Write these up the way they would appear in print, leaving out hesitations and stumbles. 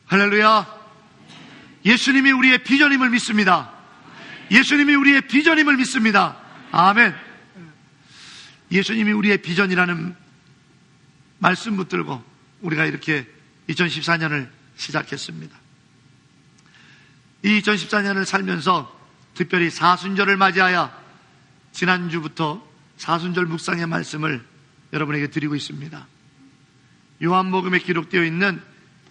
할렐루야. 예수님이 우리의 비전임을 믿습니다. 예수님이 우리의 비전임을 믿습니다. 아멘. 예수님이 우리의 비전이라는 말씀 붙들고 우리가 이렇게 2014년을 시작했습니다. 이 2014년을 살면서 특별히 사순절을 맞이하여 지난주부터 사순절 묵상의 말씀을 여러분에게 드리고 있습니다. 요한복음에 기록되어 있는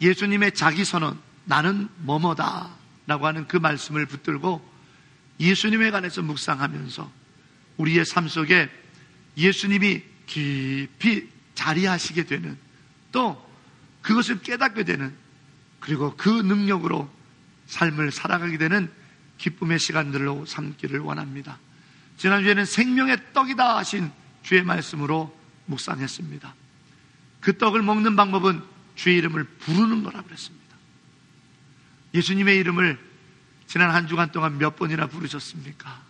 예수님의 자기선언, 나는 뭐뭐다 라고 하는 그 말씀을 붙들고 예수님에 관해서 묵상하면서 우리의 삶 속에 예수님이 깊이 자리하시게 되는, 또 그것을 깨닫게 되는, 그리고 그 능력으로 삶을 살아가게 되는 기쁨의 시간들로 삼기를 원합니다. 지난주에는 생명의 떡이다 하신 주의 말씀으로 묵상했습니다. 그 떡을 먹는 방법은 주의 이름을 부르는 거라고 그랬습니다. 예수님의 이름을 지난 한 주간 동안 몇 번이나 부르셨습니까?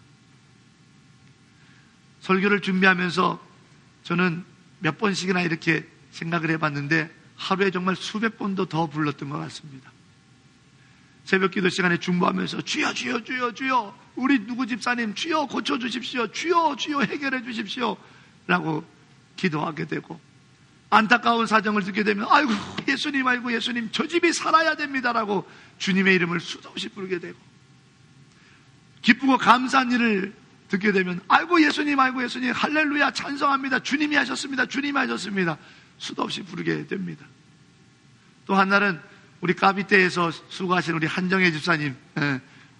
설교를 준비하면서 저는 몇 번씩이나 이렇게 생각을 해봤는데 하루에 정말 수백 번도 더 불렀던 것 같습니다. 새벽 기도 시간에 중보하면서 주여 주여 주여 주여, 우리 누구 집사님 주여 고쳐주십시오, 주여 주여 해결해 주십시오 라고 기도하게 되고, 안타까운 사정을 듣게 되면 아이고 예수님 저 집이 살아야 됩니다라고 주님의 이름을 수도 없이 부르게 되고, 기쁘고 감사한 일을 듣게 되면 아이고 예수님 할렐루야 찬송합니다, 주님이 하셨습니다 수도 없이 부르게 됩니다. 또 한 날은 우리 까비떼에서 수고하신 우리 한정혜 집사님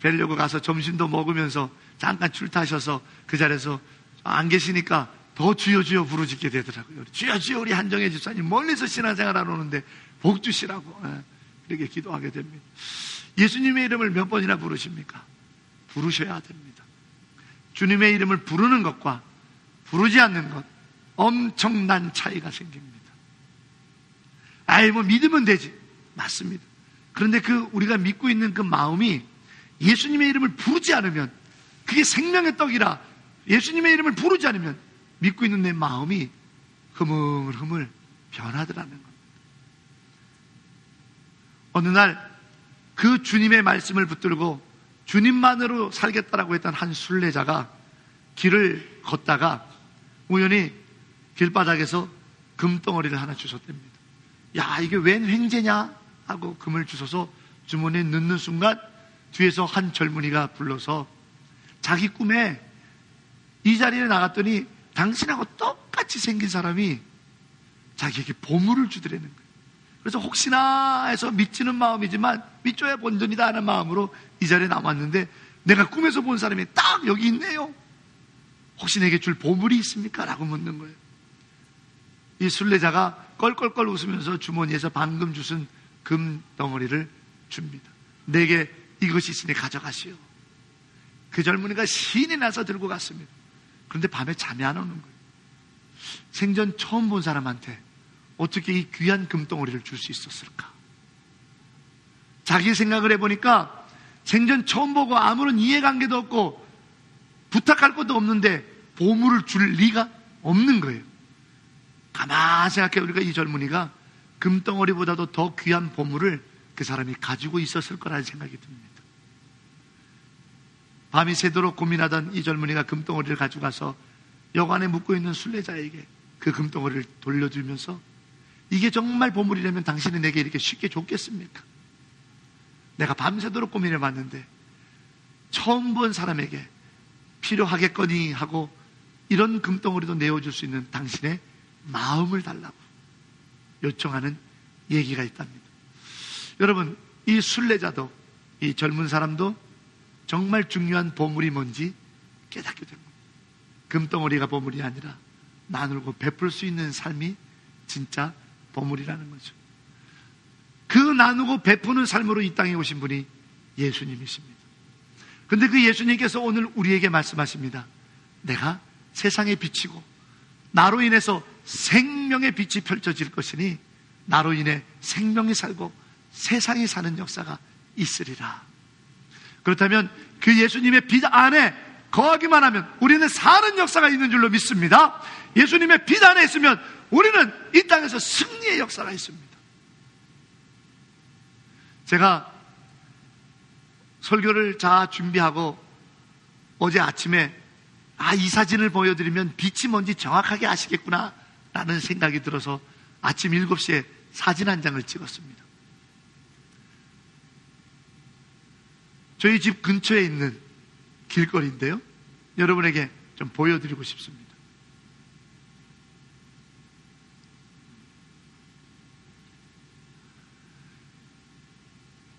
뵈려고 가서 점심도 먹으면서 잠깐 출타하셔서 그 자리에서 안 계시니까 더 주여 주여 부르짖게 되더라고요. 주여 주여, 우리 한정혜 집사님 멀리서 신앙생활 하러 오는데 복 주시라고 이렇게 기도하게 됩니다. 예수님의 이름을 몇 번이나 부르십니까? 부르셔야 됩니다. 주님의 이름을 부르는 것과 부르지 않는 것, 엄청난 차이가 생깁니다. 믿으면 되지. 맞습니다. 그런데 우리가 믿고 있는 그 마음이 예수님의 이름을 부르지 않으면, 그게 생명의 떡이라 예수님의 이름을 부르지 않으면 믿고 있는 내 마음이 흐물흐물 변하더라는 겁니다. 어느 날 그 주님의 말씀을 붙들고 주님만으로 살겠다라고 했던 한 순례자가 길을 걷다가 우연히 길바닥에서 금덩어리를 하나 주웠답니다. 야, 이게 웬 횡재냐 하고 금을 주워서 주머니에 넣는 순간 뒤에서 한 젊은이가 불러서 자기 꿈에 이 자리에 나갔더니 당신하고 똑같이 생긴 사람이 자기에게 보물을 주더라는 거예요. 그래서 혹시나 해서 믿지는 마음이지만 믿줘야 본전이다 하는 마음으로 이 자리에 남았는데, 내가 꿈에서 본 사람이 딱 여기 있네요. 혹시 내게 줄 보물이 있습니까? 라고 묻는 거예요. 이 순례자가 껄껄껄 웃으면서 주머니에서 방금 주신 금덩어리를 줍니다. 내게 이것이 있으니 가져가시오. 그 젊은이가 신이 나서 들고 갔습니다. 그런데 밤에 잠이 안 오는 거예요. 생전 처음 본 사람한테 어떻게 이 귀한 금덩어리를 줄 수 있었을까? 자기 생각을 해보니까 생전 처음 보고 아무런 이해관계도 없고 부탁할 것도 없는데 보물을 줄 리가 없는 거예요. 가만히 생각해 보니까 이 젊은이가 금덩어리보다도 더 귀한 보물을 그 사람이 가지고 있었을 거라는 생각이 듭니다. 밤이 새도록 고민하던 이 젊은이가 금덩어리를 가져가서 여관에 묵고 있는 순례자에게 그 금덩어리를 돌려주면서, 이게 정말 보물이라면 당신이 내게 이렇게 쉽게 줬겠습니까? 내가 밤새도록 고민해봤는데 처음 본 사람에게 필요하겠거니 하고 이런 금덩어리도 내어줄 수 있는 당신의 마음을 달라고 요청하는 얘기가 있답니다. 여러분, 이 순례자도, 이 젊은 사람도 정말 중요한 보물이 뭔지 깨닫게 됩니다. 금덩어리가 보물이 아니라 나누고 베풀 수 있는 삶이 진짜 보물이라는 거죠. 그 나누고 베푸는 삶으로 이 땅에 오신 분이 예수님이십니다. 그런데 그 예수님께서 오늘 우리에게 말씀하십니다. 내가 세상에 비치고 나로 인해서 생명의 빛이 펼쳐질 것이니 나로 인해 생명이 살고 세상이 사는 역사가 있으리라. 그렇다면 그 예수님의 빛 안에 거하기만 하면 우리는 사는 역사가 있는 줄로 믿습니다. 예수님의 빛 안에 있으면 우리는 이 땅에서 승리의 역사가 있습니다. 제가 설교를 다 준비하고 어제 아침에 이 사진을 보여드리면 빛이 뭔지 정확하게 아시겠구나 라는 생각이 들어서 아침 7시에 사진 한 장을 찍었습니다. 저희 집 근처에 있는 길거리인데요, 여러분에게 좀 보여드리고 싶습니다.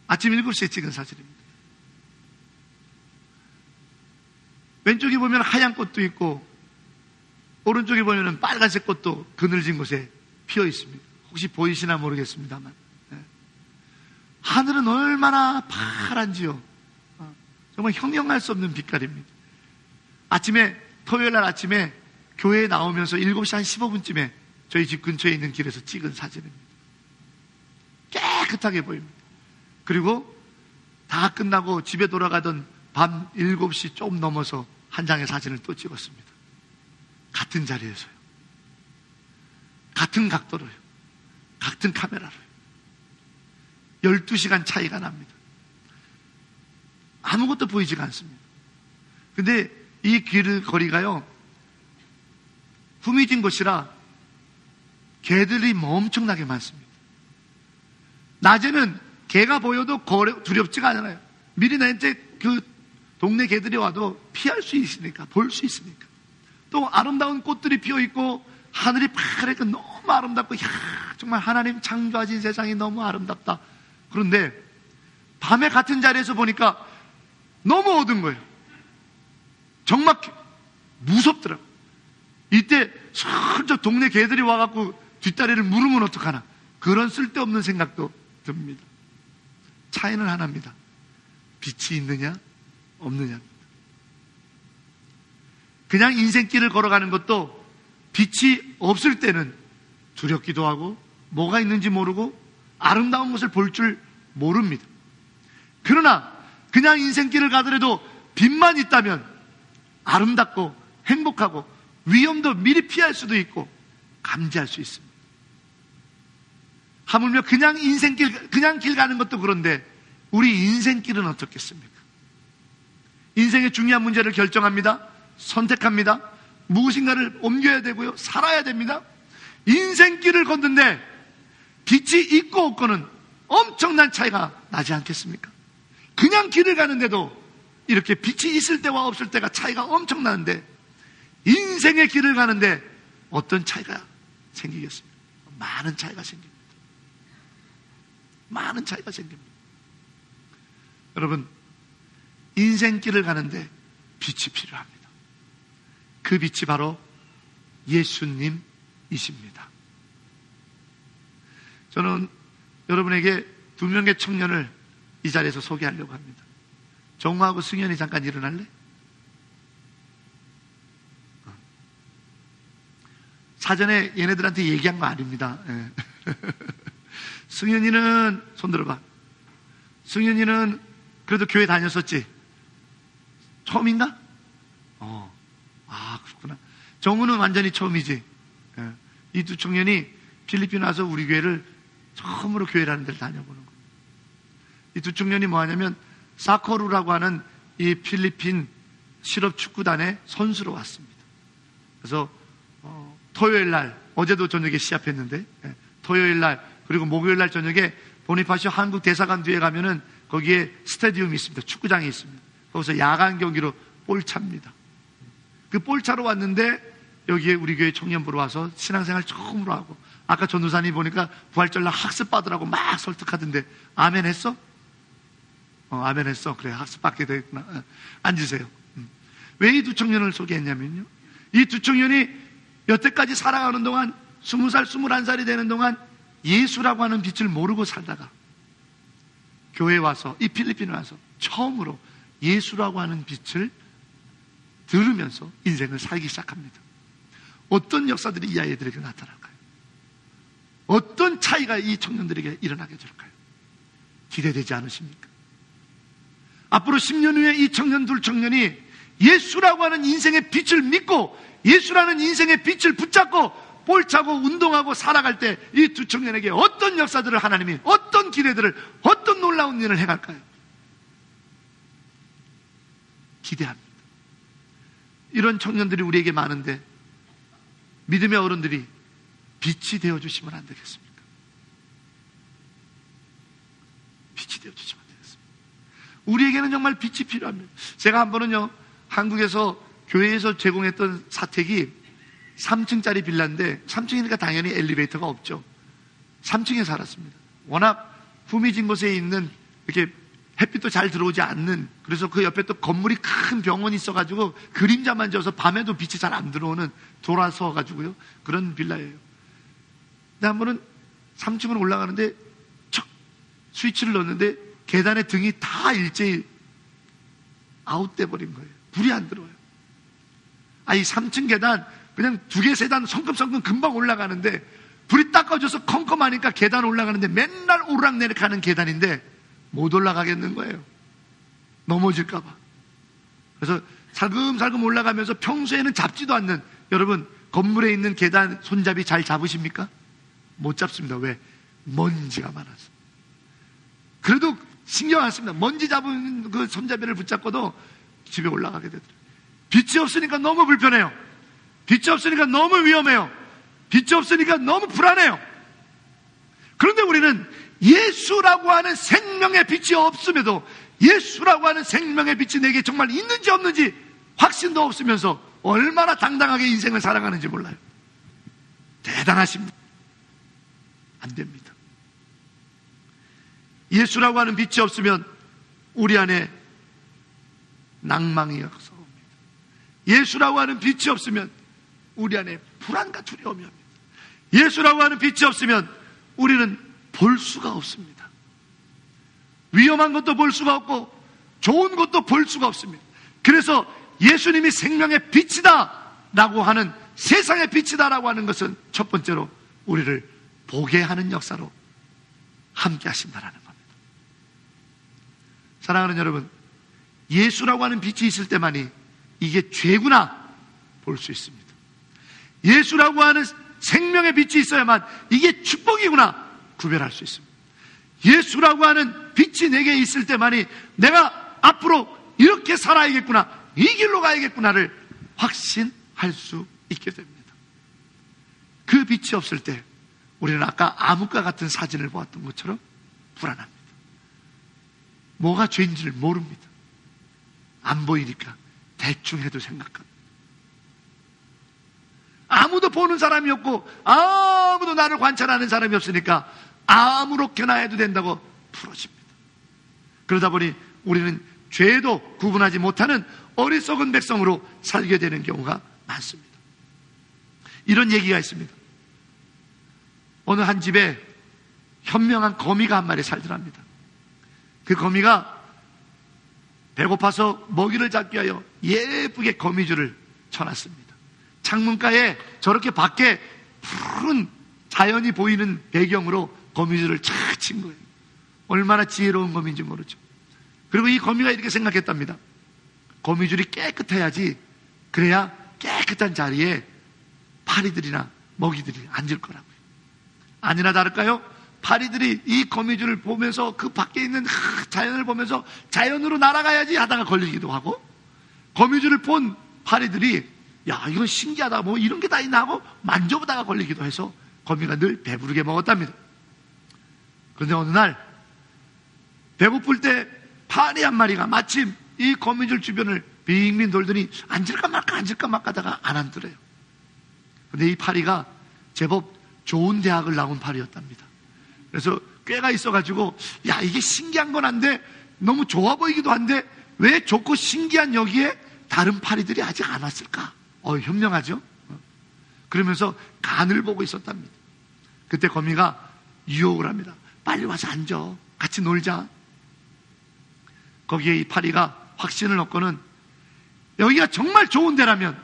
아침 7시에 찍은 사진입니다. 왼쪽에 보면 하얀 꽃도 있고 오른쪽에 보면 빨간색 꽃도 그늘진 곳에 피어 있습니다. 혹시 보이시나 모르겠습니다만, 하늘은 얼마나 파란지요. 정말 형용할 수 없는 빛깔입니다. 토요일 날 아침에 교회에 나오면서 7시 한 15분쯤에 저희 집 근처에 있는 길에서 찍은 사진입니다. 깨끗하게 보입니다. 그리고 다 끝나고 집에 돌아가던 밤 7시 좀 넘어서 한 장의 사진을 또 찍었습니다. 같은 자리에서요. 같은 각도로요. 같은 카메라로요. 12시간 차이가 납니다. 아무것도 보이지가 않습니다. 근데 이 길거리가요, 후미진 곳이라 개들이 엄청나게 많습니다. 낮에는 개가 보여도 두렵지가 않아요. 미리 나한테 그 동네 개들이 와도 피할 수 있으니까, 볼 수 있으니까. 또 아름다운 꽃들이 피어있고 하늘이 파랗게 너무 아름답고, 정말 하나님 창조하신 세상이 너무 아름답다. 그런데 밤에 같은 자리에서 보니까 너무 어두운 거예요. 정말 무섭더라고요. 이때 슬쩍 동네 개들이 와갖고 뒷다리를 물으면 어떡하나, 그런 쓸데없는 생각도 듭니다. 차이는 하나입니다. 빛이 있느냐 없느냐입니다. 그냥 인생길을 걸어가는 것도 빛이 없을 때는 두렵기도 하고 뭐가 있는지 모르고 아름다운 것을 볼 줄 모릅니다. 그러나 그냥 인생길을 가더라도 빛만 있다면 아름답고 행복하고 위험도 미리 피할 수도 있고 감지할 수 있습니다. 하물며 그냥 길 가는 것도 그런데 우리 인생길은 어떻겠습니까? 인생의 중요한 문제를 결정합니다. 선택합니다. 무엇인가를 옮겨야 되고요. 살아야 됩니다. 인생길을 걷는데 빛이 있고 없고는 엄청난 차이가 나지 않겠습니까? 그냥 길을 가는데도 이렇게 빛이 있을 때와 없을 때가 차이가 엄청나는데 인생의 길을 가는데 어떤 차이가 생기겠습니까? 많은 차이가 생깁니다. 많은 차이가 생깁니다. 여러분, 인생길을 가는데 빛이 필요합니다. 그 빛이 바로 예수님이십니다. 저는 여러분에게 2명의 청년을 이 자리에서 소개하려고 합니다. 정우하고 승현이 잠깐 일어날래? 사전에 얘네들한테 얘기한 거 아닙니다. 승현이는 손 들어봐. 승현이는 그래도 교회 다녔었지? 처음인가? 그렇구나. 정우는 완전히 처음이지. 이 두 청년이 필리핀 와서 우리 교회를 처음으로 교회라는 데를 다녀보는 거예요. 이 두 청년이 뭐 하냐면 사코루라고 하는 이 필리핀 실업 축구단의 선수로 왔습니다. 그래서 토요일 날, 어제도 저녁에 시합했는데, 토요일 날 그리고 목요일 날 저녁에 보니파시오 한국 대사관 뒤에 가면은 거기에 스타디움이 있습니다. 축구장이 있습니다. 거기서 야간 경기로 볼 찹니다. 그 볼 차로 왔는데 여기에 우리 교회 청년부로 와서 신앙생활 처음으로 하고, 아까 전도사님 보니까 부활절날 학습받으라고 막 설득하던데 아멘 했어? 아멘 했어. 그래, 학습받게 되겠구나. 앉으세요. 왜 이 두 청년을 소개했냐면요, 이 두 청년이 여태까지 살아가는 동안 20살, 21살이 되는 동안 예수라고 하는 빛을 모르고 살다가 교회에 와서, 이 필리핀에 와서 처음으로 예수라고 하는 빛을 들으면서 인생을 살기 시작합니다. 어떤 역사들이 이 아이들에게 나타날까요? 어떤 차이가 이 청년들에게 일어나게 될까요? 기대되지 않으십니까? 앞으로 10년 후에 이 청년 둘 청년이 예수라고 하는 인생의 빛을 믿고 예수라는 인생의 빛을 붙잡고 볼 차고 운동하고 살아갈 때 이 두 청년에게 어떤 역사들을 하나님이, 어떤 기대들을, 어떤 놀라운 일을 행할까요? 기대합니다. 이런 청년들이 우리에게 많은데 믿음의 어른들이 빛이 되어주시면 안 되겠습니까? 빛이 되어주시면 안 되겠습니까? 우리에게는 정말 빛이 필요합니다. 제가 한 번은요, 한국에서 교회에서 제공했던 사택이 3층짜리 빌라인데 3층이니까 당연히 엘리베이터가 없죠. 3층에 살았습니다. 워낙 후미진 곳에 있는, 이렇게 햇빛도 잘 들어오지 않는, 그래서 그 옆에 또 건물이 큰 병원이 있어가지고 그림자만 져서 밤에도 빛이 잘 안 들어오는, 돌아서가지고요, 그런 빌라예요. 근데 한 번은 3층으로 올라가는데 척 스위치를 넣었는데 계단에 등이 다 일제히 아웃돼 버린 거예요. 불이 안 들어와요. 이 3층 계단 그냥 2개, 3단 성큼성큼 금방 올라가는데 불이 딱 꺼져서 컴컴하니까 계단 올라가는데 맨날 오르락내리락 하는 계단인데 못 올라가겠는 거예요. 넘어질까봐. 그래서 살금살금 올라가면서 평소에는 잡지도 않는, 여러분 건물에 있는 계단 손잡이 잘 잡으십니까? 못 잡습니다. 왜? 먼지가 많아서. 그래도 신경 안 씁니다. 먼지 잡은 그 손잡이를 붙잡고도 집에 올라가게 되더라고요. 빛이 없으니까 너무 불편해요. 빛이 없으니까 너무 위험해요. 빛이 없으니까 너무 불안해요. 그런데 우리는 예수라고 하는 생명의 빛이 없음에도 예수라고 하는 생명의 빛이 내게 정말 있는지 없는지 확신도 없으면서 얼마나 당당하게 인생을 살아가는지 몰라요. 대단하십니다. 안 됩니다. 예수라고 하는 빛이 없으면 우리 안에 낭망이 없어. 예수라고 하는 빛이 없으면 우리 안에 불안과 두려움이 옵니다. 예수라고 하는 빛이 없으면 우리는 볼 수가 없습니다. 위험한 것도 볼 수가 없고 좋은 것도 볼 수가 없습니다. 그래서 예수님이 생명의 빛이다 라고 하는, 세상의 빛이다 라고 하는 것은 첫 번째로 우리를 보게 하는 역사로 함께 하신다라는 겁니다. 사랑하는 여러분, 예수라고 하는 빛이 있을 때만이 이게 죄구나 볼 수 있습니다. 예수라고 하는 생명의 빛이 있어야만 이게 축복이구나 구별할 수 있습니다. 예수라고 하는 빛이 내게 있을 때만이 내가 앞으로 이렇게 살아야겠구나, 이 길로 가야겠구나를 확신할 수 있게 됩니다. 그 빛이 없을 때 우리는 아까 암흑과 같은 사진을 보았던 것처럼 불안합니다. 뭐가 죄인지를 모릅니다. 안 보이니까 대충 해도 생각합니다. 아무도 보는 사람이 없고 아무도 나를 관찰하는 사람이 없으니까 아무렇게나 해도 된다고 풀어집니다. 그러다 보니 우리는 죄도 구분하지 못하는 어리석은 백성으로 살게 되는 경우가 많습니다. 이런 얘기가 있습니다. 어느 한 집에 현명한 거미가 한 마리 살더랍니다. 그 거미가 배고파서 먹이를 잡기 위하여 예쁘게 거미줄을 쳐놨습니다. 창문가에 저렇게 밖에 푸른 자연이 보이는 배경으로 거미줄을 착 친 거예요. 얼마나 지혜로운 거미인지 모르죠. 그리고 이 거미가 이렇게 생각했답니다. 거미줄이 깨끗해야지, 그래야 깨끗한 자리에 파리들이나 먹이들이 앉을 거라고요. 아니나 다를까요? 파리들이 이 거미줄을 보면서 그 밖에 있는 자연을 보면서 자연으로 날아가야지 하다가 걸리기도 하고, 거미줄을 본 파리들이 야, 이건 신기하다, 뭐 이런 게 다 있나 하고 만져보다가 걸리기도 해서 거미가 늘 배부르게 먹었답니다. 그런데 어느 날 배고플 때 파리 한 마리가 마침 이 거미줄 주변을 빙빙 돌더니 앉을까 말까 하다가 안 앉더래요. 그런데 이 파리가 제법 좋은 대학을 나온 파리였답니다. 그래서 꾀가 있어가지고 야, 이게 신기한 건 한데 너무 좋아 보이기도 한데 왜 좋고 신기한 여기에 다른 파리들이 아직 안 왔을까? 현명하죠? 그러면서 간을 보고 있었답니다. 그때 거미가 유혹을 합니다. 빨리 와서 앉아, 같이 놀자. 거기에 이 파리가 확신을 얻고는 여기가 정말 좋은 데라면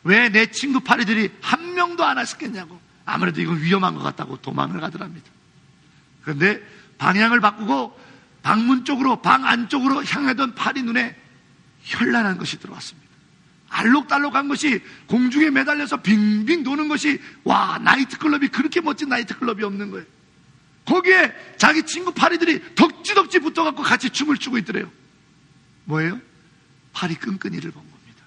왜 내 친구 파리들이 한 명도 안 왔었겠냐고, 아무래도 이건 위험한 것 같다고 도망을 가더랍니다. 그런데 방향을 바꾸고 방문 쪽으로, 방 안쪽으로 향하던 파리 눈에 현란한 것이 들어왔습니다. 알록달록한 것이 공중에 매달려서 빙빙 도는 것이, 와, 나이트클럽이 그렇게 멋진 나이트클럽이 없는 거예요. 거기에 자기 친구 파리들이 덕지덕지 붙어갖고 같이 춤을 추고 있더래요. 뭐예요? 파리 끈끈이를 본 겁니다.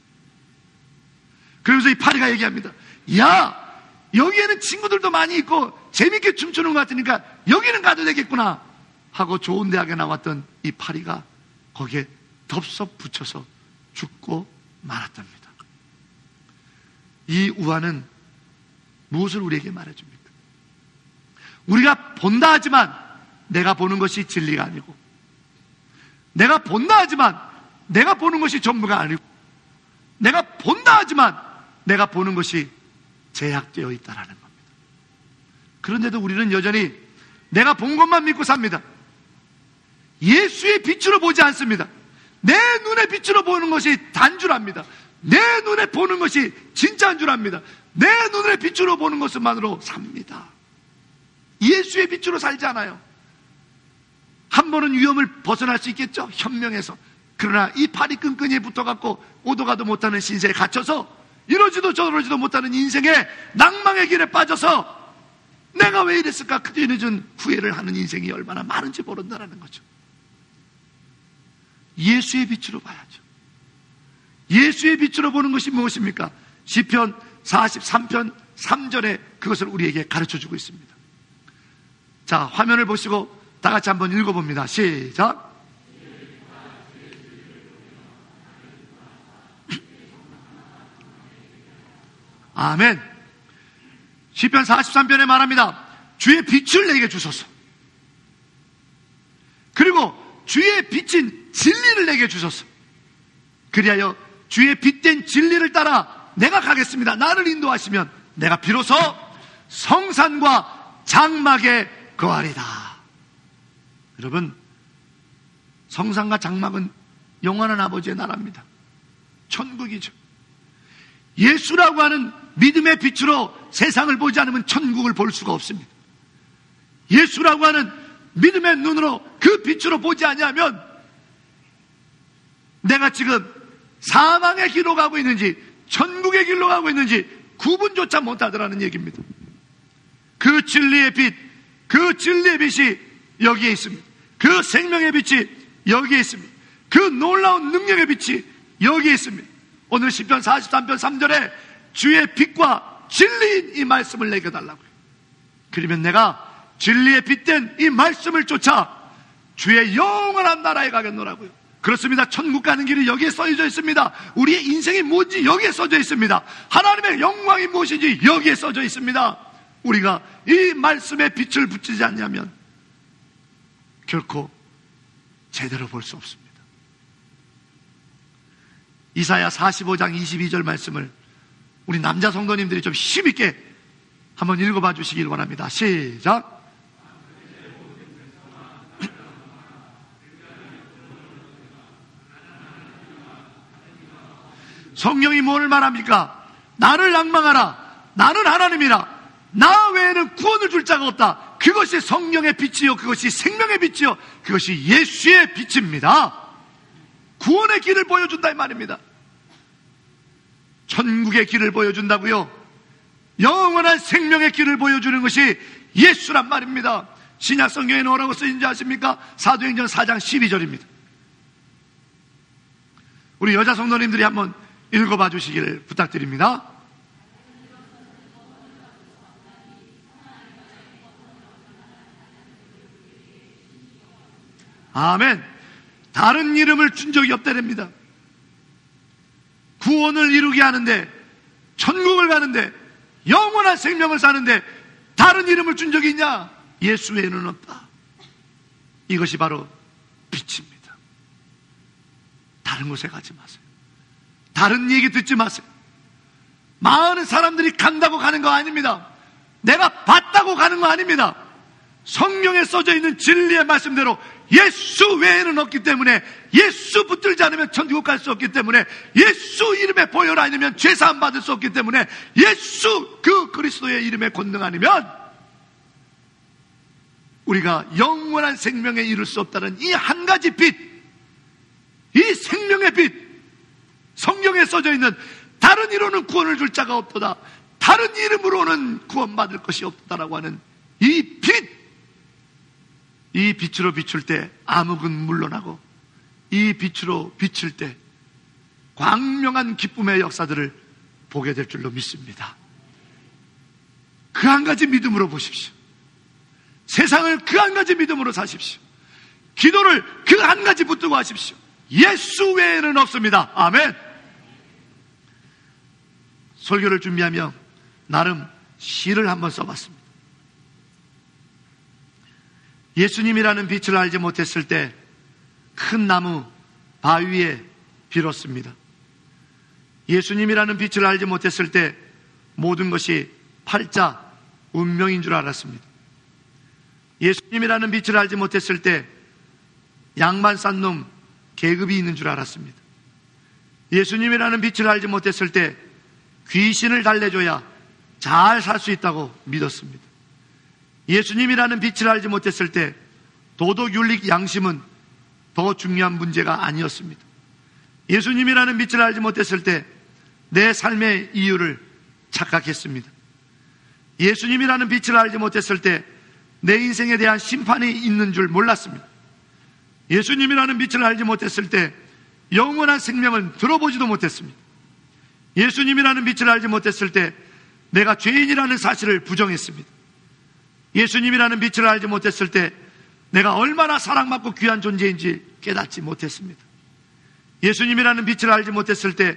그러면서 이 파리가 얘기합니다. 야, 여기에는 친구들도 많이 있고 재밌게 춤추는 것 같으니까 여기는 가도 되겠구나 하고 좋은 대학에 나왔던 이 파리가 거기에 덥석 붙여서 죽고 말았답니다. 이 우화는 무엇을 우리에게 말해줍니까? 우리가 본다 하지만 내가 보는 것이 진리가 아니고, 내가 본다 하지만 내가 보는 것이 전부가 아니고, 내가 본다 하지만 내가 보는 것이 제약되어 있다라는 겁니다. 그런데도 우리는 여전히 내가 본 것만 믿고 삽니다. 예수의 빛으로 보지 않습니다. 내 눈의 빛으로 보는 것이 단 줄 압니다. 내 눈에 보는 것이 진짜인 줄 압니다. 내 눈의 빛으로 보는 것만으로 삽니다. 예수의 빛으로 살지 않아요. 한 번은 위험을 벗어날 수 있겠죠, 현명해서. 그러나 이 팔이 끈끈이에 붙어갖고 오도 가도 못하는 신세에 갇혀서 이러지도 저러지도 못하는 인생의 낭망의 길에 빠져서 내가 왜 이랬을까 그 뒤늦은 후회를 하는 인생이 얼마나 많은지 모른다는 거죠. 예수의 빛으로 봐야죠. 예수의 빛으로 보는 것이 무엇입니까? 시편 43편 3절에 그것을 우리에게 가르쳐주고 있습니다. 자, 화면을 보시고 다 같이 한번 읽어봅니다. 시작. 아멘. 시편 43편에 말합니다. 주의 빛을 내게 주소서. 그리고 주의 빛인 진리를 내게 주소서. 그리하여 주의 빛된 진리를 따라 내가 가겠습니다. 나를 인도하시면 내가 비로소 성산과 장막에 거하리다. 여러분, 성산과 장막은 영원한 아버지의 나라입니다. 천국이죠. 예수라고 하는 믿음의 빛으로 세상을 보지 않으면 천국을 볼 수가 없습니다. 예수라고 하는 믿음의 눈으로 그 빛으로 보지 아니하면 내가 지금 사망의 길로 가고 있는지 천국의 길로 가고 있는지 구분조차 못하더라는 얘기입니다. 그 진리의 빛, 그 진리의 빛이 여기에 있습니다. 그 생명의 빛이 여기에 있습니다. 그 놀라운 능력의 빛이 여기에 있습니다. 오늘 시편 43편 3절에 주의 빛과 진리인 이 말씀을 내게 달라고요. 그러면 내가 진리의 빛된 이 말씀을 쫓아 주의 영원한 나라에 가겠노라고요. 그렇습니다. 천국 가는 길이 여기에 써져 있습니다. 우리의 인생이 뭔지 여기에 써져 있습니다. 하나님의 영광이 무엇인지 여기에 써져 있습니다. 우리가 이 말씀에 빛을 붙이지 않냐면 결코 제대로 볼 수 없습니다. 이사야 45장 22절 말씀을 우리 남자 성도님들이 좀 힘있게 한번 읽어봐 주시길 원합니다. 시작. 성령이 뭘 말합니까? 나를 낭망하라. 나는 하나님이라. 나 외에는 구원을 줄 자가 없다. 그것이 성령의 빛이요, 그것이 생명의 빛이요, 그것이 예수의 빛입니다. 구원의 길을 보여준다 이 말입니다. 천국의 길을 보여준다고요. 영원한 생명의 길을 보여주는 것이 예수란 말입니다. 신약 성경에 뭐라고 쓰인지 아십니까? 사도행전 4장 12절입니다. 우리 여자 성도님들이 한번 읽어봐 주시기를 부탁드립니다. 아멘. 다른 이름을 준 적이 없다랍니다. 구원을 이루게 하는데, 천국을 가는데, 영원한 생명을 사는데 다른 이름을 준 적이 있냐? 예수 외에는 없다. 이것이 바로 빛입니다. 다른 곳에 가지 마세요. 다른 얘기 듣지 마세요. 많은 사람들이 간다고 가는 거 아닙니다. 내가 봤다고 가는 거 아닙니다. 성경에 써져 있는 진리의 말씀대로 예수 외에는 없기 때문에, 예수 붙들지 않으면 천국 갈 수 없기 때문에, 예수 이름에 보혈 아니면 죄사함 받을 수 없기 때문에, 예수 그 그리스도의 이름에 권능 아니면 우리가 영원한 생명에 이를 수 없다는 이 한 가지 빛, 이 생명의 빛, 성경에 써져 있는 다른 이로는 구원을 줄 자가 없도다. 다른 이름으로는 구원받을 것이 없다라고 하는 이 빛, 이 빛으로 비출 때 암흑은 물러나고, 이 빛으로 비칠 때 광명한 기쁨의 역사들을 보게 될 줄로 믿습니다. 그 한 가지 믿음으로 보십시오. 세상을 그 한 가지 믿음으로 사십시오. 기도를 그 한 가지 붙들고 하십시오. 예수 외에는 없습니다. 아멘. 설교를 준비하며 나름 시를 한번 써봤습니다. 예수님이라는 빛을 알지 못했을 때 큰 나무 바위에 빌었습니다. 예수님이라는 빛을 알지 못했을 때 모든 것이 팔자 운명인 줄 알았습니다. 예수님이라는 빛을 알지 못했을 때 양만 싼 놈 계급이 있는 줄 알았습니다. 예수님이라는 빛을 알지 못했을 때 귀신을 달래줘야 잘 살 수 있다고 믿었습니다. 예수님이라는 빛을 알지 못했을 때 도덕, 윤리, 양심은 더 중요한 문제가 아니었습니다. 예수님이라는 빛을 알지 못했을 때 내 삶의 이유를 착각했습니다. 예수님이라는 빛을 알지 못했을 때 내 인생에 대한 심판이 있는 줄 몰랐습니다. 예수님이라는 빛을 알지 못했을 때 영원한 생명을 들어보지도 못했습니다. 예수님이라는 빛을 알지 못했을 때 내가 죄인이라는 사실을 부정했습니다. 예수님이라는 빛을 알지 못했을 때 내가 얼마나 사랑받고 귀한 존재인지 깨닫지 못했습니다. 예수님이라는 빛을 알지 못했을 때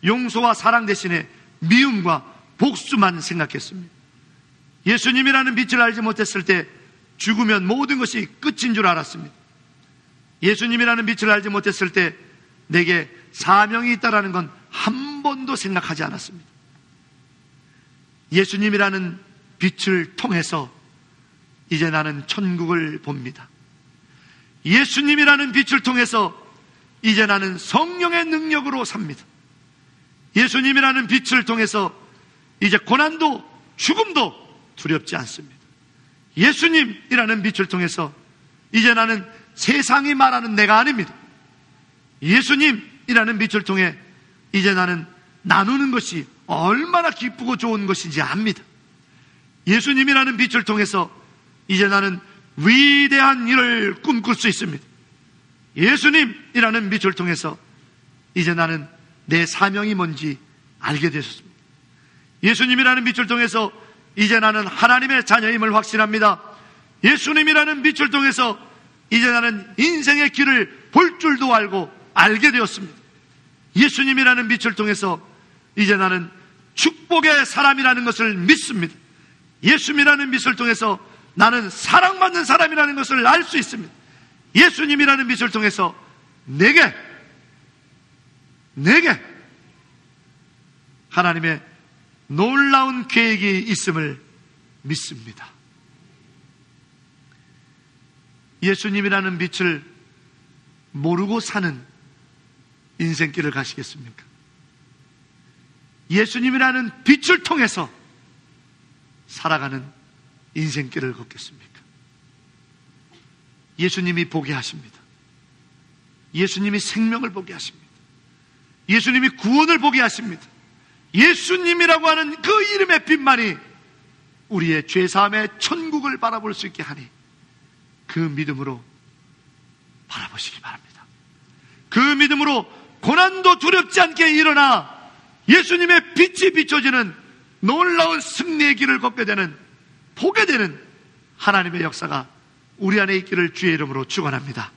용서와 사랑 대신에 미움과 복수만 생각했습니다. 예수님이라는 빛을 알지 못했을 때 죽으면 모든 것이 끝인 줄 알았습니다. 예수님이라는 빛을 알지 못했을 때 내게 사명이 있다는 건 한 번도 생각하지 않았습니다. 예수님이라는 빛을 통해서 이제 나는 천국을 봅니다. 예수님이라는 빛을 통해서 이제 나는 성령의 능력으로 삽니다. 예수님이라는 빛을 통해서 이제 고난도 죽음도 두렵지 않습니다. 예수님이라는 빛을 통해서 이제 나는 세상이 말하는 내가 아닙니다. 예수님이라는 빛을 통해 이제 나는 나누는 것이 얼마나 기쁘고 좋은 것인지 압니다. 예수님이라는 빛을 통해서 이제 나는 위대한 일을 꿈꿀 수 있습니다. 예수님이라는 빛을 통해서 이제 나는 내 사명이 뭔지 알게 되셨습니다. 예수님이라는 빛을 통해서 이제 나는 하나님의 자녀임을 확신합니다. 예수님이라는 빛을 통해서 이제 나는 인생의 길을 볼 줄도 알고 알게 되었습니다. 예수님이라는 빛을 통해서 이제 나는 축복의 사람이라는 것을 믿습니다. 예수님이라는 빛을 통해서 나는 사랑받는 사람이라는 것을 알 수 있습니다. 예수님이라는 빛을 통해서 내게 하나님의 놀라운 계획이 있음을 믿습니다. 예수님이라는 빛을 모르고 사는 인생길을 가시겠습니까? 예수님이라는 빛을 통해서 살아가는 인생길을 걷겠습니까? 예수님이 보게 하십니다. 예수님이 생명을 보게 하십니다. 예수님이 구원을 보게 하십니다. 예수님이라고 하는 그 이름의 빛만이 우리의 죄사함의 천국을 바라볼 수 있게 하니 그 믿음으로 바라보시기 바랍니다. 그 믿음으로 고난도 두렵지 않게 일어나 예수님의 빛이 비춰지는 놀라운 승리의 길을 걷게 되는, 보게 되는 하나님의 역사가 우리 안에 있기를 주의 이름으로 축원합니다.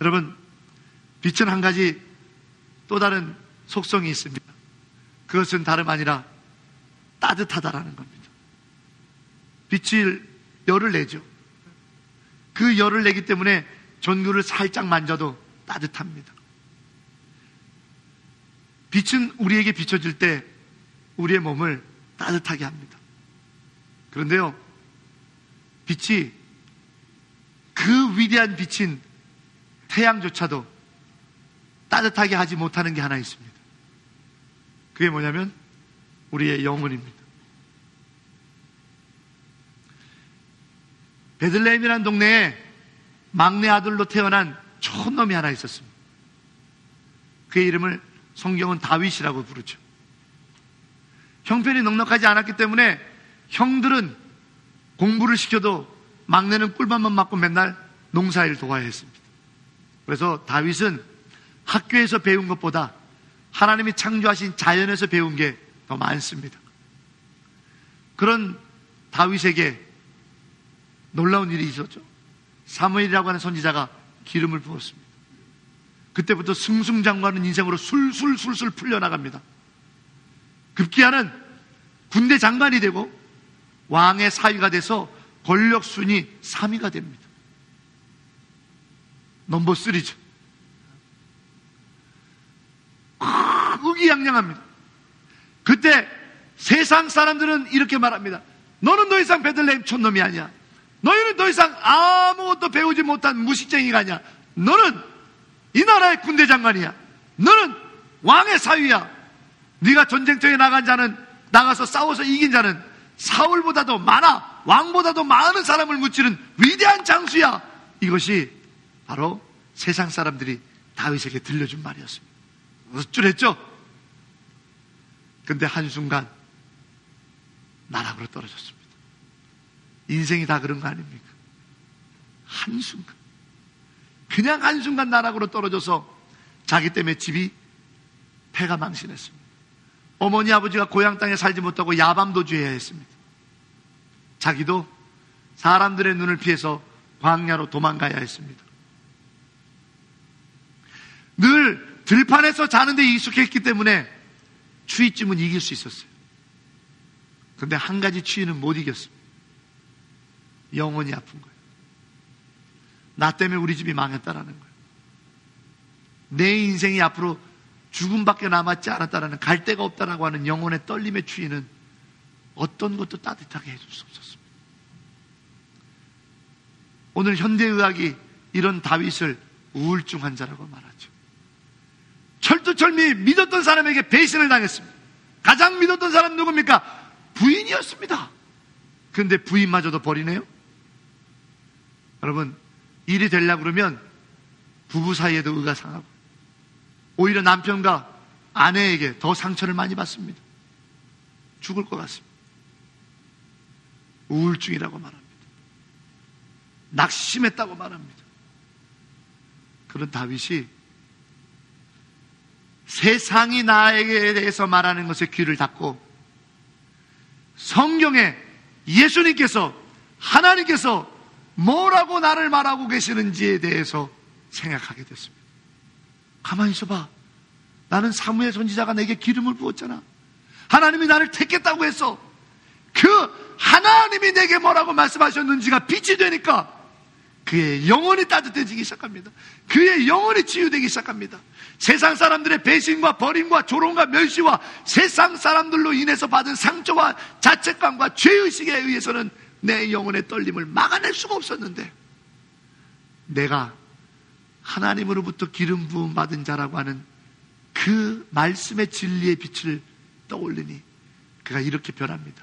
여러분, 빛은 한 가지 또 다른 속성이 있습니다. 그것은 다름 아니라 따뜻하다라는 겁니다. 빛이 열을 내죠. 그 열을 내기 때문에 전구를 살짝 만져도 따뜻합니다. 빛은 우리에게 비춰질 때 우리의 몸을 따뜻하게 합니다. 그런데요, 빛이, 그 위대한 빛인 태양조차도 따뜻하게 하지 못하는 게 하나 있습니다. 그게 뭐냐면 우리의 영혼입니다. 베들레헴이라는 동네에 막내 아들로 태어난 촌놈이 하나 있었습니다. 그의 이름을 성경은 다윗이라고 부르죠. 형편이 넉넉하지 않았기 때문에 형들은 공부를 시켜도 막내는 꿀밥만 맞고 맨날 농사일 도와야 했습니다. 그래서 다윗은 학교에서 배운 것보다 하나님이 창조하신 자연에서 배운 게 더 많습니다. 그런 다윗에게 놀라운 일이 있었죠. 사무엘이라고 하는 선지자가 기름을 부었습니다. 그때부터 승승장구하는 인생으로 술술 풀려나갑니다. 급기야는 군대 장관이 되고 왕의 사위가 돼서 권력 순위 3위가 됩니다. 넘버 3죠. 의기양양합니다. 그때 세상 사람들은 이렇게 말합니다. 너는 더 이상 베들레헴 촌놈이 아니야. 너희는 더 이상 아무것도 배우지 못한 무식쟁이가 아니야. 너는 이 나라의 군대 장관이야. 너는 왕의 사위야. 네가 전쟁터에 나간 자는, 나가서 싸워서 이긴 자는 사울보다도 많아, 왕보다도 많은 사람을 무찌른 위대한 장수야. 이것이 바로 세상 사람들이 다윗에게 들려준 말이었습니다. 어쩔했죠? 근데 한순간 나락으로 떨어졌습니다. 인생이 다 그런 거 아닙니까? 한순간, 그냥 한순간 나락으로 떨어져서 자기 때문에 집이 폐가 망신했습니다. 어머니 아버지가 고향 땅에 살지 못하고 야밤도주해야 했습니다. 자기도 사람들의 눈을 피해서 광야로 도망가야 했습니다. 늘 들판에서 자는 데 익숙했기 때문에 추위쯤은 이길 수 있었어요. 그런데 한 가지 추위는 못 이겼습니다. 영혼이 아픈 거예요. 나 때문에 우리 집이 망했다라는 거예요. 내 인생이 앞으로 죽음밖에 남았지 않았다라는, 갈 데가 없다라고 하는 영혼의 떨림의 추위는 어떤 것도 따뜻하게 해줄 수 없었습니다. 오늘 현대의학이 이런 다윗을 우울증 환자라고 말하죠. 철두철미 믿었던 사람에게 배신을 당했습니다. 가장 믿었던 사람 누굽니까? 부인이었습니다. 그런데 부인마저도 버리네요. 여러분, 일이 되려고 그러면 부부 사이에도 의가 상하고 오히려 남편과 아내에게 더 상처를 많이 받습니다. 죽을 것 같습니다. 우울증이라고 말합니다. 낙심했다고 말합니다. 그런 다윗이 세상이 나에게 대해서 말하는 것에 귀를 닫고 성경에 예수님께서, 하나님께서 뭐라고 나를 말하고 계시는지에 대해서 생각하게 됐습니다. 가만히 있어봐. 나는 사무엘 선지자가 내게 기름을 부었잖아. 하나님이 나를 택했다고 했어. 그 하나님이 내게 뭐라고 말씀하셨는지가 빛이 되니까 그의 영혼이 따뜻해지기 시작합니다. 그의 영혼이 치유되기 시작합니다. 세상 사람들의 배신과 버림과 조롱과 멸시와 세상 사람들로 인해서 받은 상처와 자책감과 죄의식에 의해서는 내 영혼의 떨림을 막아낼 수가 없었는데, 내가 하나님으로부터 기름 부음 받은 자라고 하는 그 말씀의 진리의 빛을 떠올리니 그가 이렇게 변합니다.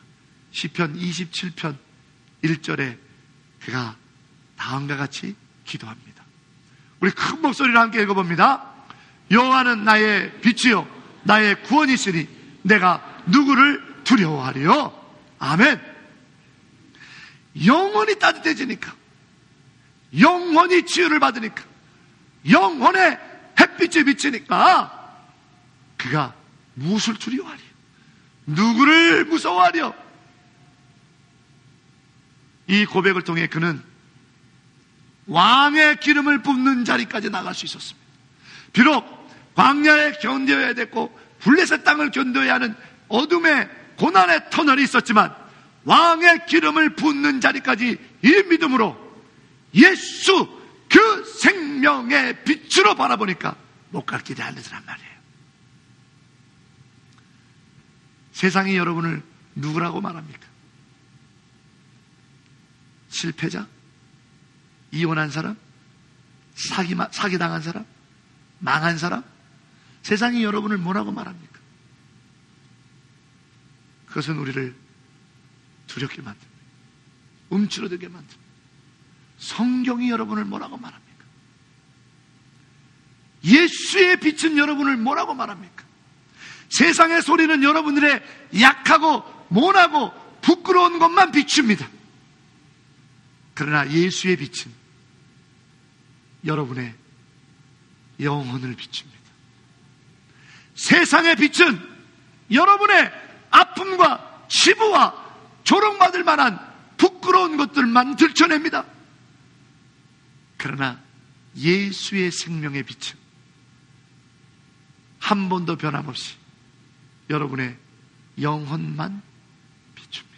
시편 27편 1절에 그가 다음과 같이 기도합니다. 우리 큰 목소리로 함께 읽어봅니다. 여호와는 나의 빛이요 나의 구원이시니 내가 누구를 두려워하리요. 아멘. 영혼이 따뜻해지니까, 영혼이 치유를 받으니까, 영혼의 햇빛이 비치니까 그가 무엇을 두려워하리요? 누구를 무서워하리요? 이 고백을 통해 그는 왕의 기름을 붓는 자리까지 나갈 수 있었습니다. 비록 광야에 견뎌야 됐고 블레셋 땅을 견뎌야 하는 어둠의 고난의 터널이 있었지만 왕의 기름을 붓는 자리까지 이 믿음으로 예수 그 생명의 빛으로 바라보니까 못 갈 길이 알려주란 말이에요. 세상이 여러분을 누구라고 말합니까? 실패자? 이혼한 사람? 사기당한 사람? 망한 사람? 세상이 여러분을 뭐라고 말합니까? 그것은 우리를 두렵게 만듭니다. 움츠러들게 만듭니다. 성경이 여러분을 뭐라고 말합니까? 예수의 빛은 여러분을 뭐라고 말합니까? 세상의 소리는 여러분들의 약하고 모나고 부끄러운 것만 비춥니다. 그러나 예수의 빛은 여러분의 영혼을 비춥니다. 세상의 빛은 여러분의 아픔과 치부와 조롱받을 만한 부끄러운 것들만 들춰냅니다. 그러나 예수의 생명의 빛은 한 번도 변함없이 여러분의 영혼만 비춥니다.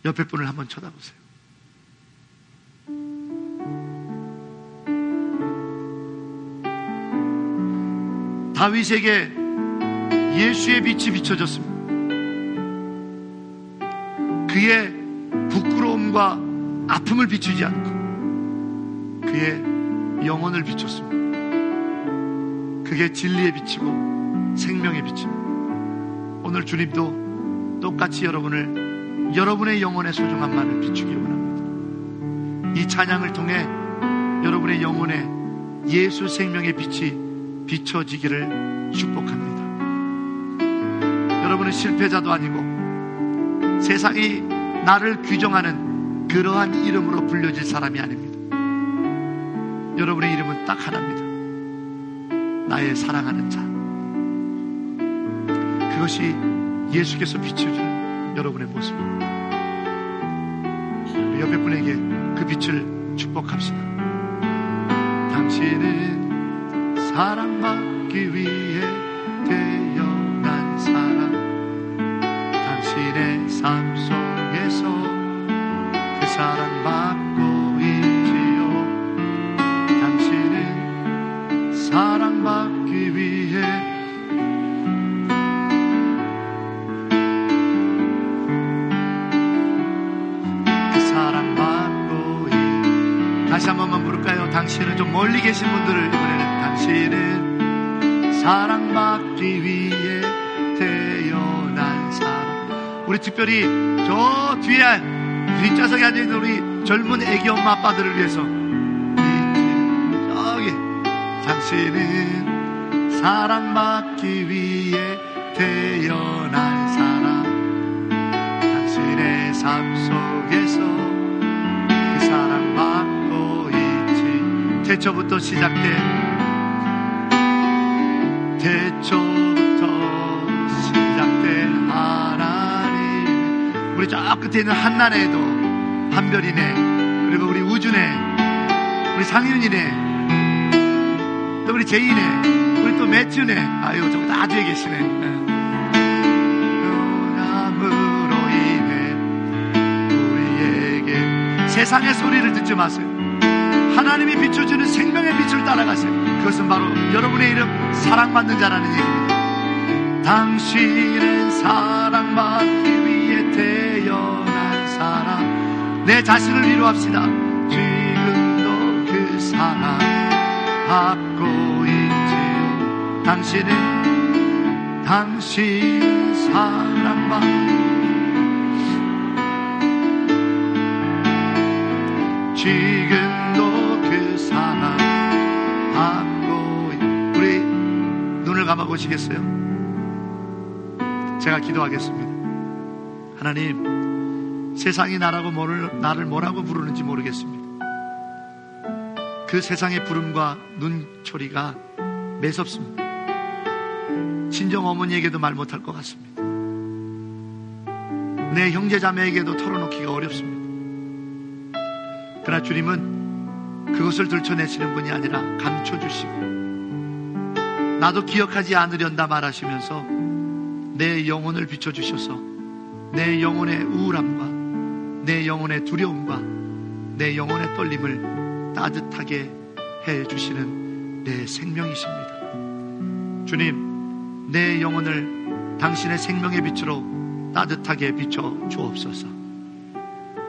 옆에 분을 한번 쳐다보세요. 다윗에게 예수의 빛이 비춰졌습니다. 그의 부끄러움과 아픔을 비추지 않고 그의 영혼을 비췄습니다. 그게 진리에 비치고 생명에 비칩니다. 오늘 주님도 똑같이 여러분의 영혼의 소중함만을 비추기 원합니다. 이 찬양을 통해 여러분의 영혼에 예수 생명의 빛이 비춰지기를 축복합니다. 여러분은 실패자도 아니고 세상이 나를 규정하는 그러한 이름으로 불려질 사람이 아닙니다. 여러분의 이름은 딱 하나입니다. 나의 사랑하는 자. 그것이 예수께서 비춰주는 여러분의 모습입니다. 옆에 분에게 그 빛을 축복합시다. 당신은 사랑받기 위해 태어난 사람. 당신의 삶 속에서 그 사랑받고 있지요. 당신은 사랑받기 위해 그 사랑받고 다시 한 번만 부를까요? 당신은 좀 멀리 계신 분들을 이번에는 당신은 사랑받기 위해 태어난 사람. 우리 특별히 저 뒤에 뒷좌석에 앉아있는 우리 젊은 애기 엄마 아빠들을 위해서 저기 당신은 사랑받기 위해 태어난 사람. 당신의 삶 속에서 그 사랑받고 있지. 태초부터 시작된 하나님. 우리 저 끝에 있는 한나네도 한별이네, 그리고 우리 우주네, 우리 상윤이네, 또 우리 제이네, 우리 또 매튜네. 아유, 저거 다 뒤에 계시네. 변함으로 인해 우리에게 세상의 소리를 듣지 마세요. 하나님이 비춰주는 생명의 빛을 따라가세요. 그것은 바로 여러분의 이름 사랑받는 자라는 얘기입니다. 당신은 사랑받기 위해 태어난 사람. 내 자신을 위로합시다. 지금도 그 사랑 받고 있지요. 당신 사랑받고 지금도 그 사랑 받고. 우리 눈을 감아보시겠어요? 제가 기도하겠습니다. 하나님, 세상이 나를 뭐라고 부르는지 모르겠습니다. 그 세상의 부름과 눈초리가 매섭습니다. 친정 어머니에게도 말 못할 것 같습니다. 내 형제 자매에게도 털어놓기가 어렵습니다. 그러나 주님은 그것을 들춰내시는 분이 아니라 감춰주시고 나도 기억하지 않으련다 말하시면서 내 영혼을 비춰주셔서 내 영혼의 우울함과 내 영혼의 두려움과 내 영혼의 떨림을 따뜻하게 해주시는 내 생명이십니다. 주님, 내 영혼을 당신의 생명의 빛으로 따뜻하게 비춰 주옵소서.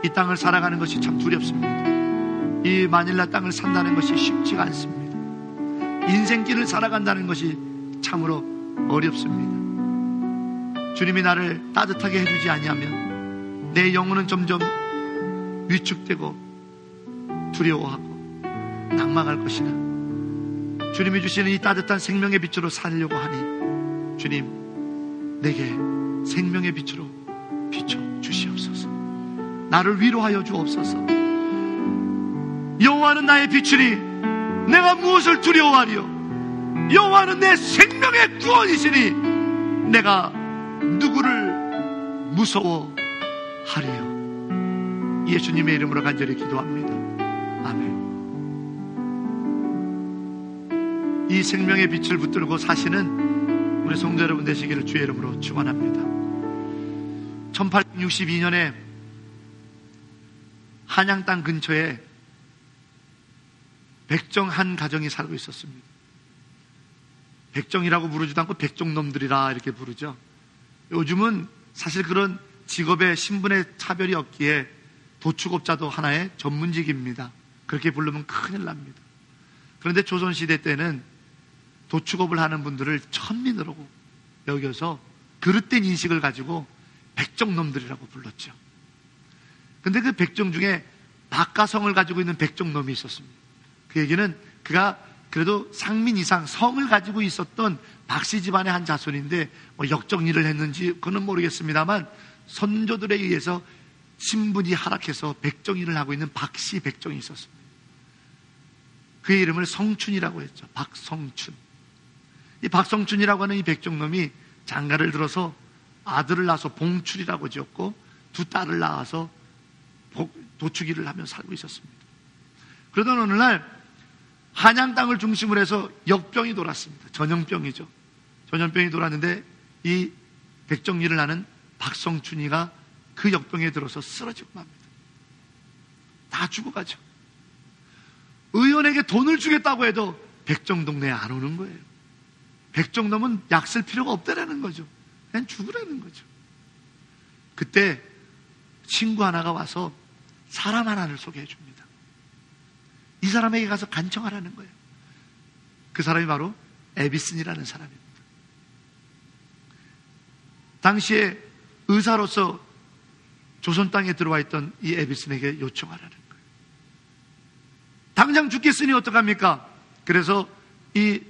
이 땅을 살아가는 것이 참 두렵습니다. 이 마닐라 땅을 산다는 것이 쉽지가 않습니다. 인생길을 살아간다는 것이 참으로 어렵습니다. 주님이 나를 따뜻하게 해주지 아니하면 내 영혼은 점점 위축되고 두려워하고 낙망할 것이나 주님이 주시는 이 따뜻한 생명의 빛으로 살려고 하니 주님, 내게 생명의 빛으로 비춰 주시옵소서. 나를 위로하여 주옵소서. 여호와는 나의 빛이니 내가 무엇을 두려워하리요? 여호와는 내 생명의 구원이시니 내가 누구를 무서워하리요? 예수님의 이름으로 간절히 기도합니다. 아멘. 이 생명의 빛을 붙들고 사시는 우리 성도 여러분 되시기를 주의 이름으로 축원합니다. 1862년에 한양 땅 근처에 백정 한 가정이 살고 있었습니다. 백정이라고 부르지도 않고 백종놈들이라 이렇게 부르죠. 요즘은 사실 그런 직업의 신분의 차별이 없기에 도축업자도 하나의 전문직입니다. 그렇게 부르면 큰일 납니다. 그런데 조선시대 때는 도축업을 하는 분들을 천민으로 여겨서 그릇된 인식을 가지고 백정놈들이라고 불렀죠. 근데 그 백정 중에 박가성을 가지고 있는 백정놈이 있었습니다. 그 얘기는 그가 그래도 상민 이상 성을 가지고 있었던 박씨 집안의 한 자손인데 뭐 역정일을 했는지 그건 모르겠습니다만 선조들에 의해서 신분이 하락해서 백정일을 하고 있는 박씨 백정이 있었습니다. 그의 이름을 성춘이라고 했죠. 박성춘. 이 박성춘이라고 하는 이 백정놈이 장가를 들어서 아들을 낳아서 봉출이라고 지었고 두 딸을 낳아서 도축일을 하며 살고 있었습니다. 그러던 어느 날 한양 땅을 중심으로 해서 역병이 돌았습니다. 전염병이죠. 전염병이 돌았는데 이 백정일을 하는 박성춘이가 그 역병에 들어서 쓰러지고 맙니다. 다 죽어가죠. 의원에게 돈을 주겠다고 해도 백정 동네에 안 오는 거예요. 백정놈은 약 쓸 필요가 없다라는 거죠. 그냥 죽으라는 거죠. 그때 친구 하나가 와서 사람 하나를 소개해 줍니다. 이 사람에게 가서 간청하라는 거예요. 그 사람이 바로 에비슨이라는 사람입니다. 당시에 의사로서 조선 땅에 들어와 있던 이 에비슨에게 요청하라는 거예요. 당장 죽겠으니 어떡합니까? 그래서 이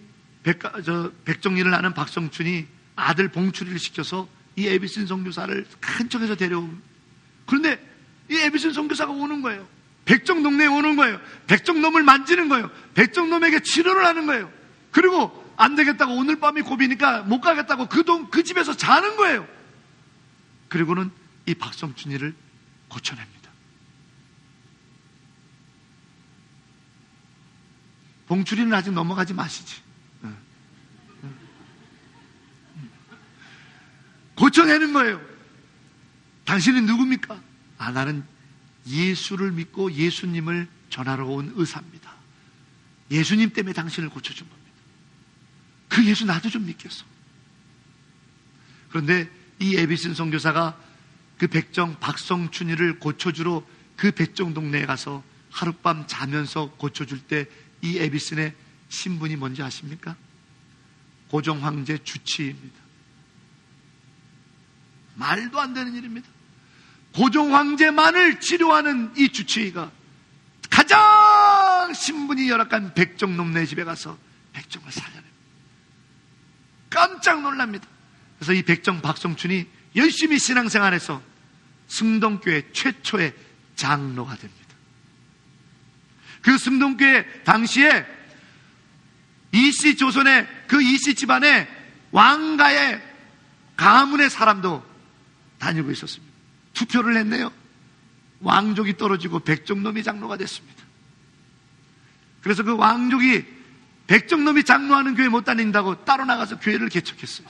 백정일을 하는 박성춘이 아들 봉출이를 시켜서 이 에비슨 선교사를 큰 척해서 데려옵니다. 그런데 이 에비슨 선교사가 오는 거예요. 백정 동네에 오는 거예요. 백정놈을 만지는 거예요. 백정놈에게 치료를 하는 거예요. 그리고 안 되겠다고 오늘 밤이 고비니까 못 가겠다고 그 집에서 자는 거예요. 그리고는 이 박성춘이를 고쳐냅니다. 봉출이는 아직 넘어가지 마시지. 고쳐내는 거예요. 당신은 누굽니까? 나는 예수를 믿고 예수님을 전하러 온 의사입니다. 예수님 때문에 당신을 고쳐준 겁니다. 그 예수 나도 좀 믿겠어. 그런데 이 에비슨 선교사가 그 백정 박성춘이를 고쳐주러 그 백정 동네에 가서 하룻밤 자면서 고쳐줄 때 이 에비슨의 신분이 뭔지 아십니까? 고종 황제 주치의입니다. 말도 안 되는 일입니다. 고종 황제만을 치료하는 이 주치의가 가장 신분이 열악한 백정놈네 집에 가서 백정을 살려냅니다. 깜짝 놀랍니다. 그래서 이 백정 박성춘이 열심히 신앙생활해서 승동교회 최초의 장로가 됩니다. 그 승동교회 당시에 이씨 조선의 그 이씨 집안의 왕가의 가문의 사람도 다니고 있었습니다. 투표를 했네요. 왕족이 떨어지고 백정놈이 장로가 됐습니다. 그래서 그 왕족이 백정놈이 장로하는 교회 못 다닌다고 따로 나가서 교회를 개척했어요.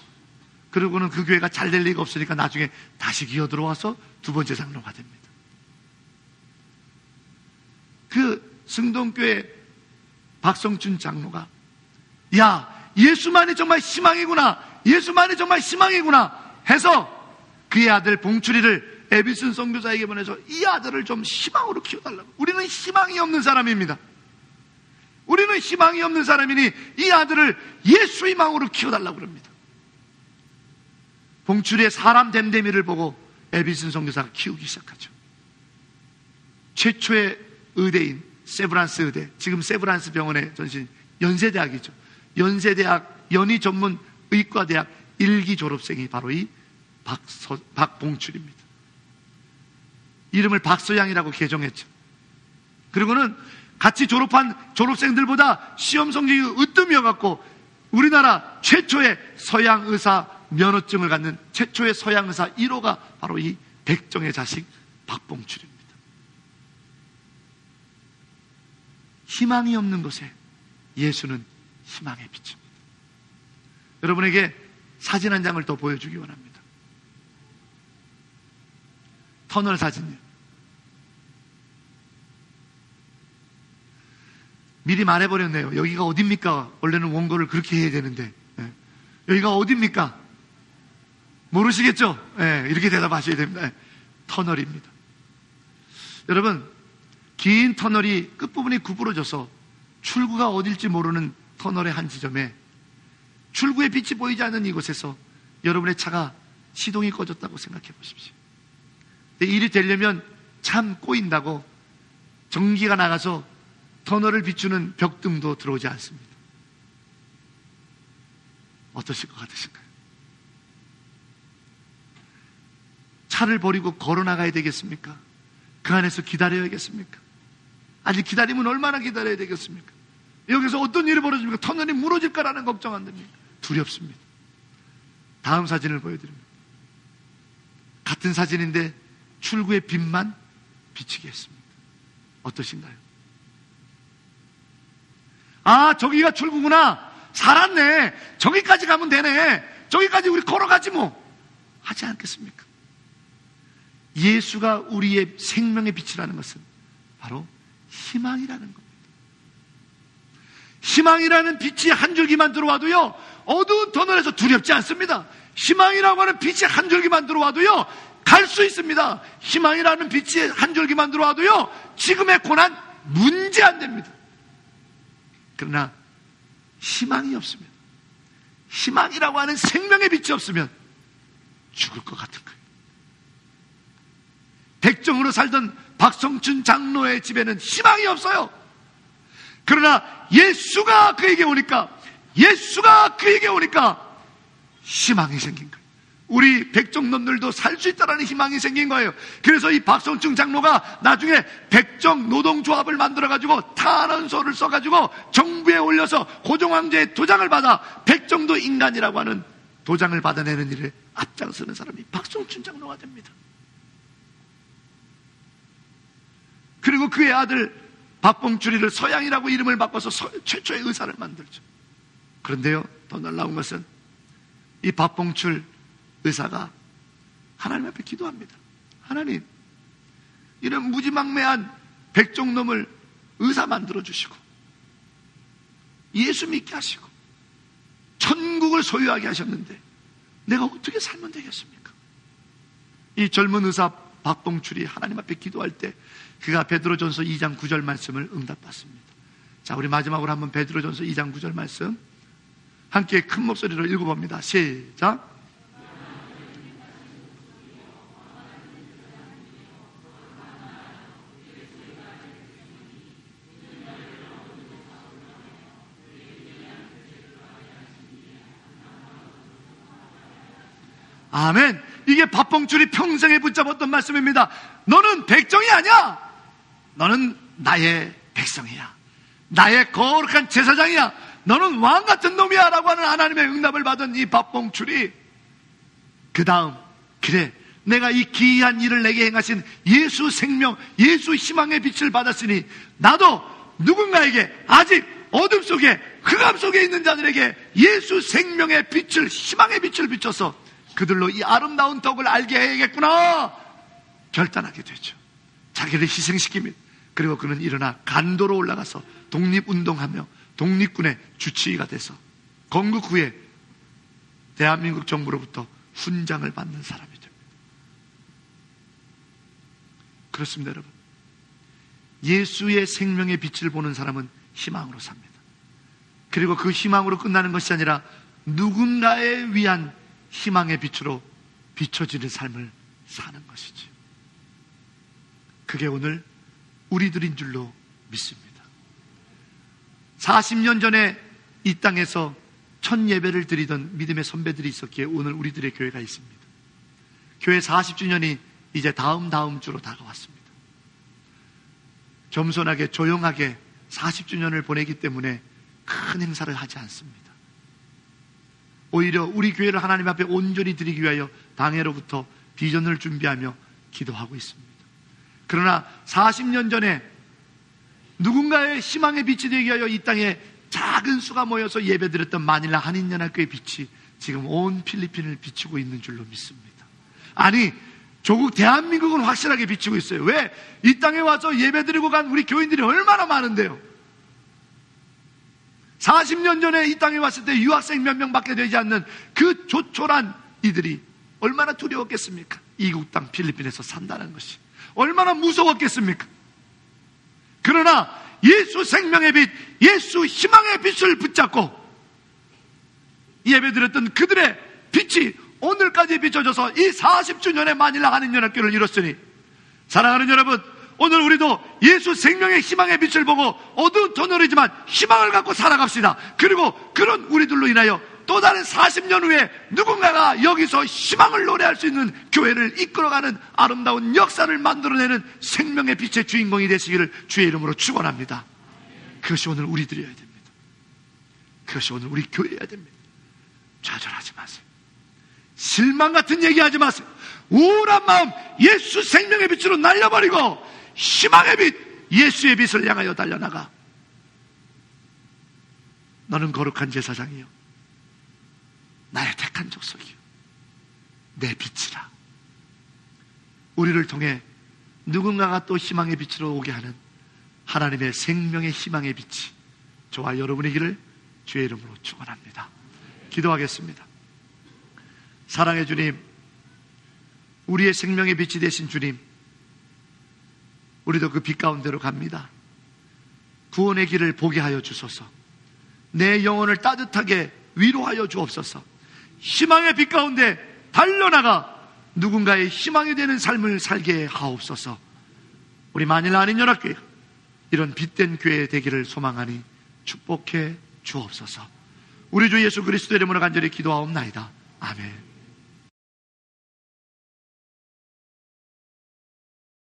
그러고는 그 교회가 잘 될 리가 없으니까 나중에 다시 기어 들어와서 두 번째 장로가 됩니다. 그 승동교회 박성춘 장로가 예수만이 정말 희망이구나, 예수만이 정말 희망이구나 해서 그의 아들 봉출이를 에비슨 선교사에게 보내서 이 아들을 좀 희망으로 키워달라고. 우리는 희망이 없는 사람입니다. 우리는 희망이 없는 사람이니 이 아들을 예수 희망으로 키워달라고 그럽니다. 봉출이의 사람 됨됨이를 보고 에비슨 선교사가 키우기 시작하죠. 최초의 의대인 세브란스 의대, 지금 세브란스 병원의 전신 연세대학이죠. 연세대학 연희전문 의과대학 1기 졸업생이 바로 이 박봉출입니다. 이름을 박서양이라고 개정했죠. 그리고는 같이 졸업한 졸업생들보다 시험 성적이 으뜸이어갖고 우리나라 최초의 서양의사 면허증을 갖는 최초의 서양의사 1호가 바로 이 백정의 자식 박봉출입니다. 희망이 없는 곳에 예수는 희망의 빛입니다. 여러분에게 사진 한 장을 더 보여주기 원합니다. 터널 사진이요. 미리 말해버렸네요. 여기가 어딥니까? 원래는 원고를 그렇게 해야 되는데 여기가 어딥니까? 모르시겠죠? 이렇게 대답하셔야 됩니다. 터널입니다. 여러분, 긴 터널이 끝부분이 구부러져서 출구가 어딜지 모르는 터널의 한 지점에 출구의 빛이 보이지 않는 이곳에서 여러분의 차가 시동이 꺼졌다고 생각해 보십시오. 일이 되려면 참 꼬인다고 전기가 나가서 터널을 비추는 벽등도 들어오지 않습니다. 어떠실 것 같으신가요? 차를 버리고 걸어 나가야 되겠습니까? 그 안에서 기다려야겠습니까? 아직 기다리면 얼마나 기다려야 되겠습니까? 여기서 어떤 일이 벌어집니까? 터널이 무너질까라는 걱정 안 됩니까? 두렵습니다. 다음 사진을 보여드립니다. 같은 사진인데 출구의 빛만 비치게 했습니다. 어떠신가요? 아, 저기가 출구구나. 살았네. 저기까지 가면 되네. 저기까지 우리 걸어가지 뭐. 하지 않겠습니까? 예수가 우리의 생명의 빛이라는 것은 바로 희망이라는 겁니다. 희망이라는 빛이 한 줄기만 들어와도요, 어두운 터널에서 두렵지 않습니다. 희망이라고 하는 빛이 한 줄기만 들어와도요, 갈 수 있습니다. 희망이라는 빛이 한 줄기만 들어와도요, 지금의 고난 문제 안 됩니다. 그러나 희망이 없으면, 희망이라고 하는 생명의 빛이 없으면 죽을 것 같은 거예요. 백정으로 살던 박성춘 장로의 집에는 희망이 없어요. 그러나 예수가 그에게 오니까 희망이 생긴 거예요. 우리 백정놈들도 살 수 있다는 희망이 생긴 거예요. 그래서 이 박성춘 장로가 나중에 백정 노동조합을 만들어가지고 탄원서를 써가지고 정부에 올려서 고종황제의 도장을 받아 백정도 인간이라고 하는 도장을 받아내는 일에 앞장서는 사람이 박성춘 장로가 됩니다. 그리고 그의 아들 박봉출이를 서양이라고 이름을 바꿔서 최초의 의사를 만들죠. 그런데요, 더 놀라운 것은 이 박봉출 의사가 하나님 앞에 기도합니다. 하나님, 이런 무지막매한 백종놈을 의사 만들어주시고 예수 믿게 하시고 천국을 소유하게 하셨는데 내가 어떻게 살면 되겠습니까? 이 젊은 의사 박봉출이 하나님 앞에 기도할 때 그가 베드로전서 2장 9절 말씀을 응답받습니다. 자, 우리 마지막으로 한번 베드로전서 2장 9절 말씀 함께 큰 목소리로 읽어봅니다. 시작. 아멘. 이게 박봉출이 평생에 붙잡았던 말씀입니다. 너는 백정이 아니야. 너는 나의 백성이야. 나의 거룩한 제사장이야. 너는 왕 같은 놈이야 라고 하는 하나님의 응답을 받은 이 박봉출이 그 다음, 그래, 내가 이 기이한 일을 내게 행하신 예수 생명, 예수 희망의 빛을 받았으니 나도 누군가에게 아직 어둠 속에 흑암 속에 있는 자들에게 예수 생명의 빛을, 희망의 빛을 비춰서 그들로 이 아름다운 덕을 알게 해야겠구나 결단하게 되죠. 자기를 희생시킵니다. 그리고 그는 일어나 간도로 올라가서 독립운동하며 독립군의 주치의가 돼서 건국 후에 대한민국 정부로부터 훈장을 받는 사람이 됩니다. 그렇습니다, 여러분. 예수의 생명의 빛을 보는 사람은 희망으로 삽니다. 그리고 그 희망으로 끝나는 것이 아니라 누군가에 위한 희망의 빛으로 비춰지는 삶을 사는 것이지. 그게 오늘 우리들인 줄로 믿습니다. 40년 전에 이 땅에서 첫 예배를 드리던 믿음의 선배들이 있었기에 오늘 우리들의 교회가 있습니다. 교회 40주년이 이제 다음 주로 다가왔습니다. 겸손하게 조용하게 40주년을 보내기 때문에 큰 행사를 하지 않습니다. 오히려 우리 교회를 하나님 앞에 온전히 드리기 위하여 당회로부터 비전을 준비하며 기도하고 있습니다. 그러나 40년 전에 누군가의 희망의 빛이 되기 위하여 이 땅에 작은 수가 모여서 예배드렸던 마닐라 한인연합교회 빛이 지금 온 필리핀을 비추고 있는 줄로 믿습니다. 아니, 조국 대한민국은 확실하게 비추고 있어요. 왜? 이 땅에 와서 예배드리고 간 우리 교인들이 얼마나 많은데요. 40년 전에 이 땅에 왔을 때 유학생 몇 명밖에 되지 않는 그 조촐한 이들이 얼마나 두려웠겠습니까? 이국 땅 필리핀에서 산다는 것이 얼마나 무서웠겠습니까? 그러나 예수 생명의 빛, 예수 희망의 빛을 붙잡고 예배드렸던 그들의 빛이 오늘까지 비춰져서 이 40주년의 마닐라 한인연합교회를 이뤘으니, 사랑하는 여러분, 오늘 우리도 예수 생명의 희망의 빛을 보고 어두운 터널이지만 희망을 갖고 살아갑시다. 그리고 그런 우리들로 인하여 또 다른 40년 후에 누군가가 여기서 희망을 노래할 수 있는 교회를 이끌어가는 아름다운 역사를 만들어내는 생명의 빛의 주인공이 되시기를 주의 이름으로 축원합니다. 그것이 오늘 우리들이어야 됩니다. 그것이 오늘 우리 교회여야 됩니다. 좌절하지 마세요. 실망 같은 얘기하지 마세요. 우울한 마음 예수 생명의 빛으로 날려버리고 희망의 빛, 예수의 빛을 향하여 달려나가. 너는 거룩한 제사장이요, 나의 택한 족속이요, 내 빛이라. 우리를 통해 누군가가 또 희망의 빛으로 오게 하는 하나님의 생명의 희망의 빛이 저와 여러분이기를 주의 이름으로 축원합니다. 기도하겠습니다. 사랑의 주님, 우리의 생명의 빛이 되신 주님, 우리도 그 빛 가운데로 갑니다. 구원의 길을 보게 하여 주소서. 내 영혼을 따뜻하게 위로하여 주옵소서. 희망의 빛 가운데 달려나가 누군가의 희망이 되는 삶을 살게 하옵소서. 우리 마닐라 한인연합교회 이런 빛된 교회 되기를 소망하니 축복해 주옵소서. 우리 주 예수 그리스도의 이름으로 간절히 기도하옵나이다. 아멘.